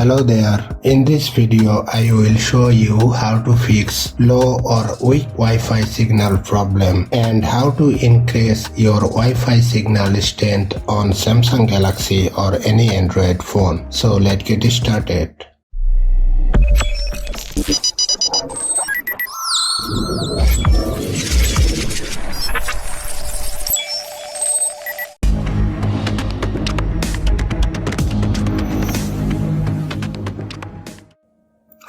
Hello there. In this video I will show you how to fix low or weak Wi-Fi signal problem and how to increase your Wi-Fi signal strength on Samsung Galaxy or any Android phone. So let's get started.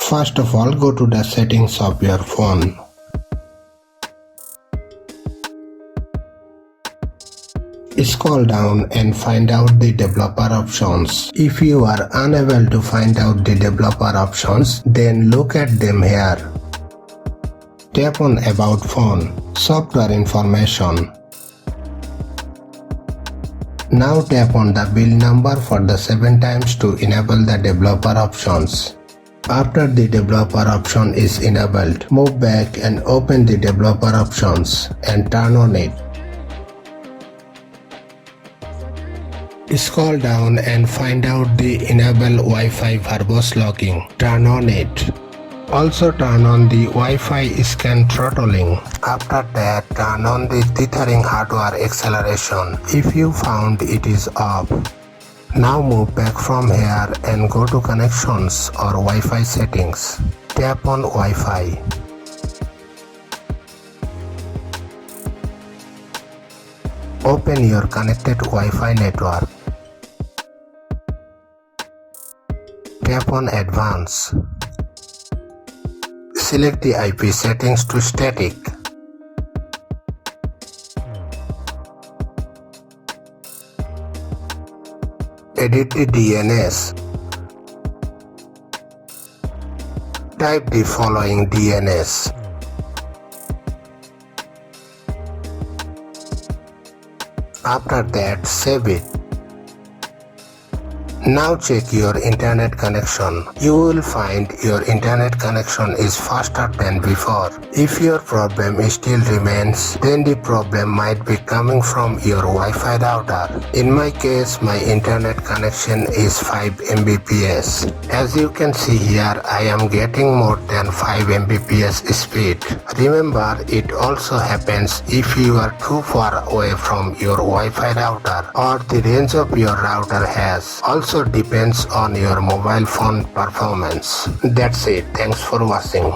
First of all, go to the settings of your phone. Scroll down and find out the developer options. If you are unable to find out the developer options, then look at them here. Tap on About Phone, Software Information. Now tap on the build number for the 7 times to enable the developer options. After the developer option is enabled, move back and open the developer options and turn on it. Scroll down and find out the enable Wi-Fi verbose locking. Turn on it. Also turn on the Wi-Fi scan throttling. After that, turn on the tethering hardware acceleration if you found it is off. Now move back from here and go to Connections or Wi-Fi settings. Tap on Wi-Fi. Open your connected Wi-Fi network. Tap on Advanced. Select the IP settings to static. Edit the DNS. Type the following DNS. After that, save it. Now check your internet connection. You will find your internet connection is faster than before. If your problem still remains, then the problem might be coming from your Wi-Fi router. In my case, my internet connection is 5 Mbps. As you can see here, I am getting more than 5 Mbps speed. Remember, it also happens if you are too far away from your Wi-Fi router or the range of your router has. Also depends on your mobile phone performance. That's it. Thanks for watching.